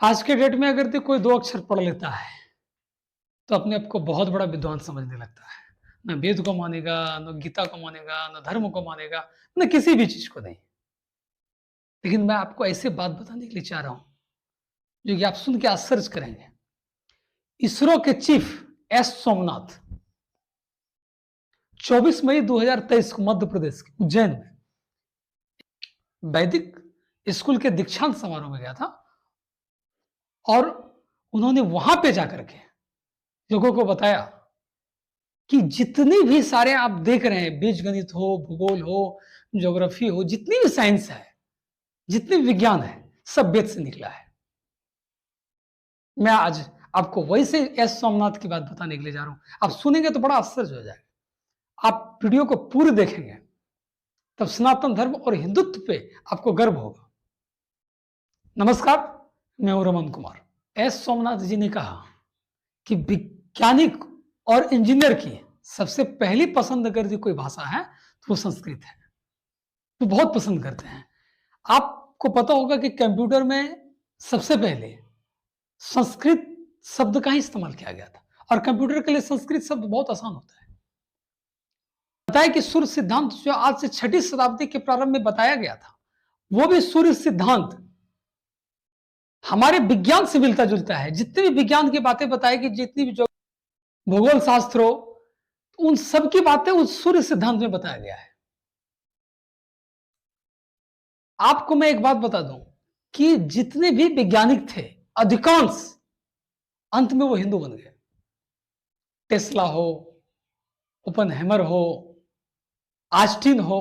आज के डेट में अगर कोई 2 अक्षर पढ़ लेता है, तो अपने आप को बहुत बड़ा विद्वान समझने लगता है। ना वेद को मानेगा, ना गीता को मानेगा, ना धर्म को मानेगा, ना किसी भी चीज़ को नहीं। लेकिन मैं आपको ऐसी बात बताने के लिए चाह रहा हूँ, जो कि आप सुन के आश्चर्य करेंगे। इसरो के चीफ एस सोमनाथ 24 मई 2023 को मध्य प्रदेश के उज्जैन में वैदिक स्कूल के दीक्षांत समारोह में गया था और उन्होंने वहां पे जाकर के लोगों को बताया कि जितनी भी सारे आप देख रहे हैं, बीजगणित हो, भूगोल हो, ज्योग्राफी हो, जितनी भी साइंस है, जितने विज्ञान है, सब वेद से निकला है। मैं आज आपको वही से एस सोमनाथ की बात बताने के लिए जा रहा हूं। आप सुनेंगे तो बड़ा आश्चर्य हो जाएगा। आप वीडियो को पूरी देखेंगे तब सनातन धर्म और हिंदुत्व पे आपको गर्व होगा। नमस्कार, मैं हूं रमन कुमार। एस सोमनाथ जी ने कहा कि वैज्ञानिक और इंजीनियर की सबसे पहली पसंद अगर जो कोई भाषा है तो वो संस्कृत है। वो बहुत पसंद करते हैं। आपको पता होगा कि कंप्यूटर में सबसे पहले संस्कृत शब्द का ही इस्तेमाल किया गया था और कंप्यूटर के लिए संस्कृत शब्द बहुत आसान होता है। बताया कि सूर्य सिद्धांत जो आज से 6वीं शताब्दी के प्रारंभ में बताया गया था, वो भी सूर्य सिद्धांत हमारे विज्ञान से मिलता जुलता है। जितनी भी विज्ञान की बातें बताएगी, जितनी भी जो भूगोल शास्त्र हो, उन सब की बातें उस सूर्य सिद्धांत में बताया गया है। आपको मैं एक बात बता दूं कि जितने भी वैज्ञानिक थे, अधिकांश अंत में वो हिंदू बन गए। टेस्ला हो, ओपनहेमर हो, आस्टिन हो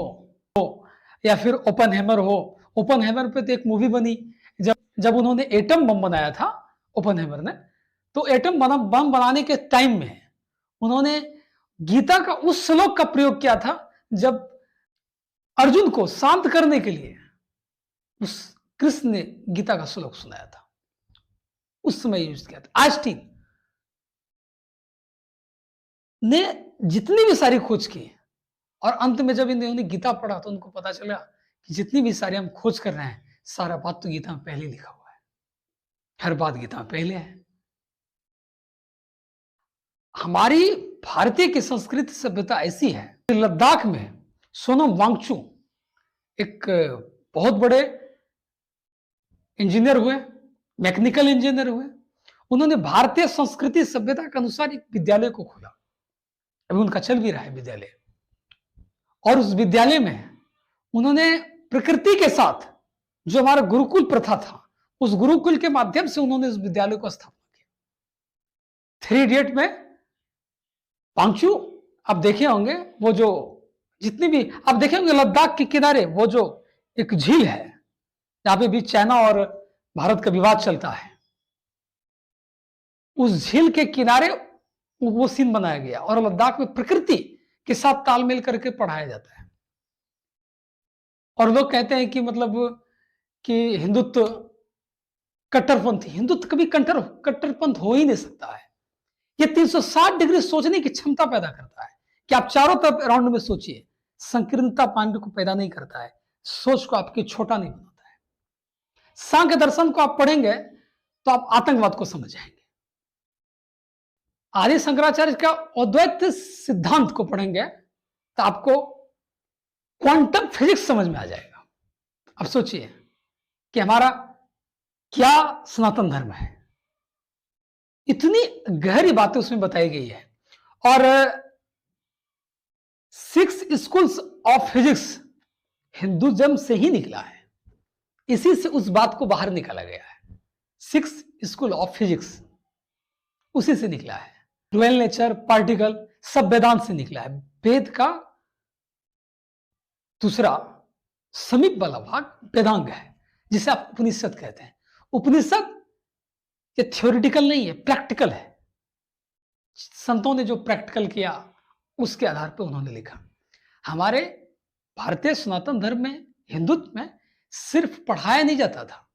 या फिर ओपनहेमर हो। ओपनहेमर पे तो एक मूवी बनी, जब उन्होंने एटम बम बनाया था ओपनहेमर ने, तो एटम बम बनाने के टाइम में उन्होंने गीता का उस श्लोक का प्रयोग किया था जब अर्जुन को शांत करने के लिए उस कृष्ण ने गीता का श्लोक सुनाया था, उस समय यूज किया था। आइंस्टीन ने जितनी भी सारी खोज की और अंत में जब इन्होंने गीता पढ़ा तो उनको पता चला कि जितनी भी सारी हम खोज कर रहे हैं, सारा बात तो गीता में पहले लिखा हुआ है। हर बात गीता में पहले है। हमारी भारतीय की संस्कृति सभ्यता ऐसी है। लद्दाख में सोनम वांगचू एक बहुत बड़े इंजीनियर हुए, मैकेनिकल इंजीनियर हुए। उन्होंने भारतीय संस्कृति सभ्यता के अनुसार एक विद्यालय को खोला। अभी उनका चल भी रहा है विद्यालय। और उस विद्यालय में उन्होंने प्रकृति के साथ जो हमारा गुरुकुल प्रथा था, उस गुरुकुल के माध्यम से उन्होंने उस विद्यालय को स्थापना किया। 3 इडियट में वांगचू आप देखे होंगे, वो जो जितनी भी आप देखे होंगे लद्दाख के किनारे वो जो एक झील है जहां पे भी चाइना और भारत का विवाद चलता है, उस झील के किनारे वो सीन बनाया गया और लद्दाख में प्रकृति के साथ तालमेल करके पढ़ाया जाता है। और लोग कहते हैं कि मतलब कि हिंदुत्व कट्टरपंथी, हिंदुत्व कभी कट्टरपंथ हो ही नहीं सकता है। ये 360 डिग्री सोचने की क्षमता पैदा करता है कि आप चारों तरफ अराउंड में सोचिए। संकीर्णता पांडे को पैदा नहीं करता है, सोच को आपकी छोटा नहीं बनाता है। सांख्य दर्शन को आप पढ़ेंगे तो आप आतंकवाद को समझ जाएंगे। आदि शंकराचार्य का अद्वैत सिद्धांत को पढ़ेंगे तो आपको क्वांटम फिजिक्स समझ में आ जाएगा। अब सोचिए कि हमारा क्या सनातन धर्म है। इतनी गहरी बातें उसमें बताई गई है। और 6 स्कूल्स ऑफ फिजिक्स हिंदुइज्म से ही निकला है। इसी से उस बात को बाहर निकाला गया है। 6 स्कूल ऑफ फिजिक्स उसी से निकला है। डुअल नेचर, पार्टिकल, सब वेदांत से निकला है। वेद का दूसरा समीप वाला भाग वेदांग है, जिसे आप उपनिषद कहते हैं। उपनिषद ये थ्योरेटिकल नहीं है, प्रैक्टिकल है। संतों ने जो प्रैक्टिकल किया उसके आधार पर उन्होंने लिखा। हमारे भारतीय सनातन धर्म में, हिंदुत्व में सिर्फ पढ़ाया नहीं जाता था,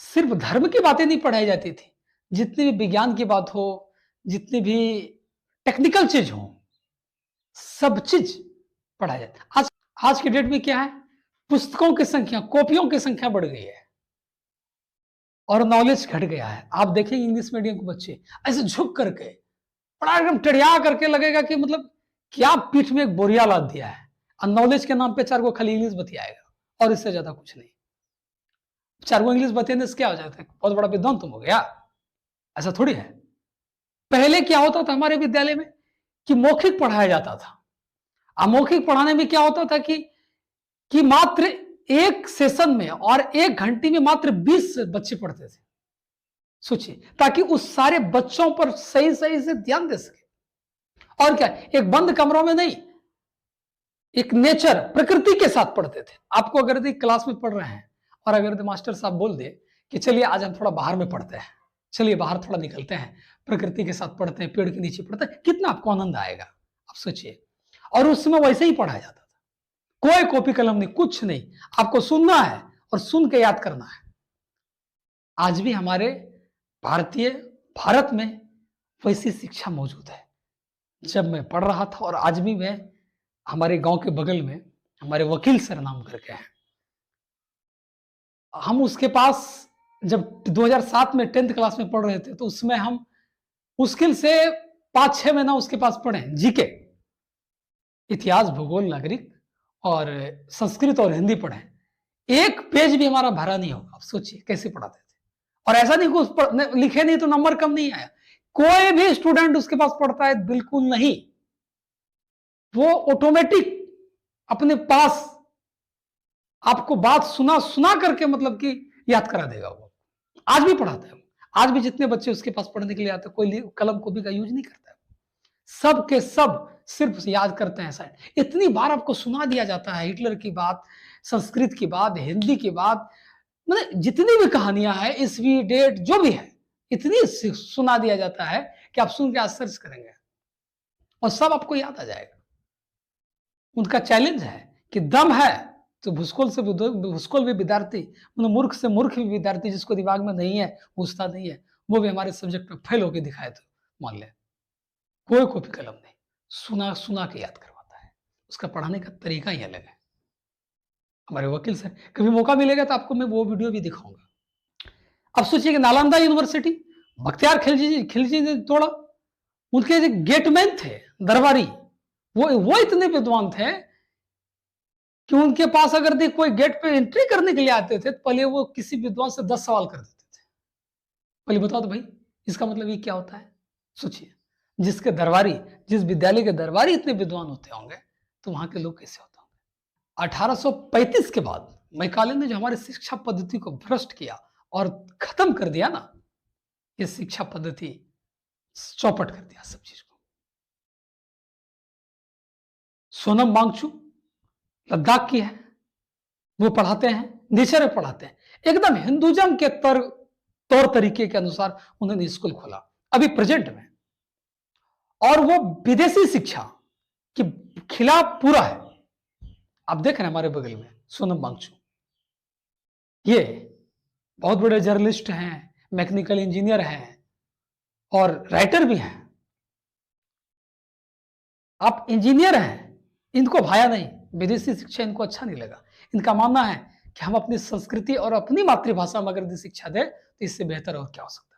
सिर्फ धर्म की बातें नहीं पढ़ाई जाती थी। जितनी भी विज्ञान की बात हो, जितनी भी टेक्निकल चीज हो, सब चीज पढ़ाया जाता। आज के डेट में क्या है, पुस्तकों की संख्या, कॉपियों की संख्या बढ़ गई है। और नॉलेज घट गया है। आप देखेंगे इंग्लिश मीडियम के बच्चे ऐसे झुक करके, बड़ा एकदम टेढ़िया करके लगेगा कि मतलब क्या पीठ में एक बोरिया लाद दिया है, और नॉलेज के नाम पे 4 गो खाली इंग्लिश बतियाएगा और इससे ज्यादा कुछ नहीं। 4 गो इंग्लिश बतियाने से क्या हो जाता है, बहुत बड़ा विद्वान तुम हो गया? ऐसा थोड़ी है। पहले क्या होता था हमारे विद्यालय में कि मौखिक पढ़ाया जाता था। अमौखिक पढ़ाने में क्या होता था कि मात्र एक सेशन में और 1 घंटे में मात्र 20 बच्चे पढ़ते थे। सोचिए, ताकि उस सारे बच्चों पर सही सही से ध्यान दे सके। और क्या, एक बंद कमरों में नहीं, एक नेचर प्रकृति के साथ पढ़ते थे। आपको अगर यदि क्लास में पढ़ रहे हैं और अगर यदि मास्टर साहब बोल दे कि चलिए आज हम थोड़ा बाहर में पढ़ते हैं, चलिए बाहर थोड़ा निकलते हैं, प्रकृति के साथ पढ़ते हैं, पेड़ के नीचे पढ़ते हैं, कितना आपको आनंद आएगा, आप सोचिए। और उस समय वैसे ही पढ़ाया जाता था, कोई कॉपी कलम नहीं, कुछ नहीं, आपको सुनना है और सुन के याद करना है। आज भी हमारे भारत में वैसी शिक्षा मौजूद है। जब मैं पढ़ रहा था और आज भी मैं, हमारे गांव के बगल में हमारे वकील सर नाम करके हैं, हम उसके पास जब 2007 में 10th क्लास में पढ़ रहे थे, तो उसमें हम मुश्किल से 5-6 महीना उसके पास पढ़े जीके, इतिहास, भूगोल, नागरिक और संस्कृत और हिंदी पढ़े। एक पेज भी हमारा भरा नहीं होगा। आप सोचिए कैसे पढ़ाते थे। और ऐसा नहीं कि उस पर लिखे नहीं तो नंबर कम नहीं आया, कोई भी स्टूडेंट उसके पास पढ़ता है, बिल्कुल नहीं। वो ऑटोमेटिक अपने पास आपको बात सुना करके मतलब कि याद करा देगा। वो आज भी पढ़ाता है। आज भी जितने बच्चे उसके पास पढ़ने के लिए आते हैं, कोई कलम कॉपी का यूज नहीं करता है। सब के सब सिर्फ याद करते हैं। ऐसा इतनी बार आपको सुना दिया जाता है, हिटलर की बात, संस्कृत की बात, हिंदी की बात, मतलब जितनी भी कहानियां हैं, ईस्वी, डेट जो भी है, इतनी सुना दिया जाता है कि आप सुन के आश्चर्य करेंगे और सब आपको याद आ जाएगा। उनका चैलेंज है कि दम है तो भूसकोल भी विद्यार्थी, मतलब मूर्ख से मूर्ख भी विद्यार्थी जिसको दिमाग में नहीं है, घुसता नहीं है, वो भी हमारे सब्जेक्ट में फेल होकर दिखाए तो मान ले। कोई कॉपी कलम नहीं, सुना के याद करवाता है। उसका पढ़ाने का तरीका ही अलग है। हमारे वकील सर, कभी मौका मिलेगा तो आपको मैं वो वीडियो भी दिखाऊंगा। अब सोचिए कि नालंदा यूनिवर्सिटी, बख्तियार खिलजी ने तोड़ा। उनके जो गेटमैन थे दरबारी, वो इतने विद्वान थे कि उनके पास अगर कोई गेट पे एंट्री करने के लिए आते थे, तो पहले वो किसी विद्वान से 10 सवाल कर देते थे। पहले बताओ तो भाई, इसका मतलब ये क्या होता है? सोचिए, जिसके दरबारी, जिस विद्यालय के दरबारी इतने विद्वान होते होंगे, तो वहां के लोग कैसे होते होंगे? 1835 के बाद मैकाले ने जो हमारी शिक्षा पद्धति को भ्रष्ट किया और खत्म कर दिया ना, ये शिक्षा पद्धति चौपट कर दिया सब चीज को। सोनम वांगचुक लद्दाख की है, वो पढ़ाते हैं, नेचर में पढ़ाते हैं, एकदम हिंदुज्म के तौर तरीके के अनुसार उन्होंने स्कूल खोला अभी प्रेजेंट में। और वो विदेशी शिक्षा के खिलाफ पूरा है। आप देख रहे हैं हमारे बगल में सोनम वांगचुक, ये बहुत बड़े जर्नलिस्ट हैं, मैकेनिकल इंजीनियर हैं और राइटर भी हैं। आप इंजीनियर हैं, इनको भाया नहीं, विदेशी शिक्षा इनको अच्छा नहीं लगा। इनका मानना है कि हम अपनी संस्कृति और अपनी मातृभाषा में अगर शिक्षा दें तो इससे बेहतर और क्या हो सकता है।